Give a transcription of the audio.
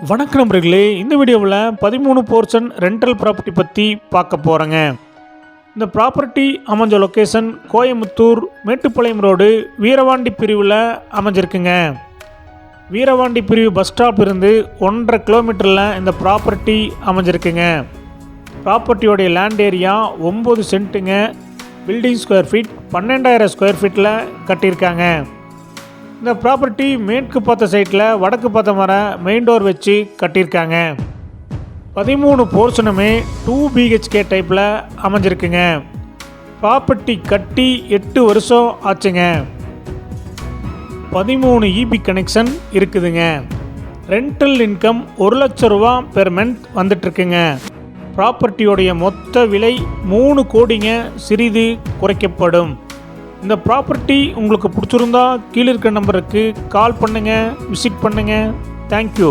வணக்கம் நண்பர்களே, இந்த வீடியோவில் 13 போர்ஷன் ரெண்டல் ப்ராப்பர்ட்டி பற்றி பார்க்க போகிறேங்க. இந்த ப்ராப்பர்ட்டி அமைஞ்ச லொக்கேஷன் கோயம்புத்தூர் மேட்டுப்பாளையம் ரோடு வீரவாண்டி பிரிவில் அமைஞ்சிருக்குங்க. வீரவாண்டி பிரிவு பஸ் ஸ்டாப் இருந்து 1.5 கிலோமீட்டரில் இந்த ப்ராப்பர்ட்டி அமைஞ்சிருக்குங்க. ப்ராப்பர்ட்டியோடைய லேண்ட் ஏரியா 9 சென்ட்டுங்க. பில்டிங் ஸ்கொயர் ஃபீட் 12,000 ஸ்கொயர் ஃபீட்டில் கட்டியிருக்காங்க. இந்த ப்ராப்பர்ட்டி மேற்கு பார்த்த சைட்டில் வடக்கு பார்த்த மர மெயின் டோர் வச்சு கட்டியிருக்காங்க. 13 போர்ஷனுமே 2 BHK டைப்பில் அமைஞ்சிருக்குங்க. ப்ராப்பர்ட்டி கட்டி 8 வருஷம் ஆச்சுங்க. 13 EB கனெக்ஷன் இருக்குதுங்க. ரெண்டல் இன்கம் 1 லட்சம் ரூபா பெர் மந்த் வந்துட்டுருக்குங்க. ப்ராப்பர்ட்டியோடைய மொத்த விலை 3 கோடிங்க, சிறிது குறைக்கப்படும். இந்த ப்ராப்பர்ட்டி உங்களுக்கு பிடிச்சிருந்தா கீழே இருக்க நம்பருக்கு கால் பண்ணுங்கள், விசிட் பண்ணுங்கள். தேங்க்யூ.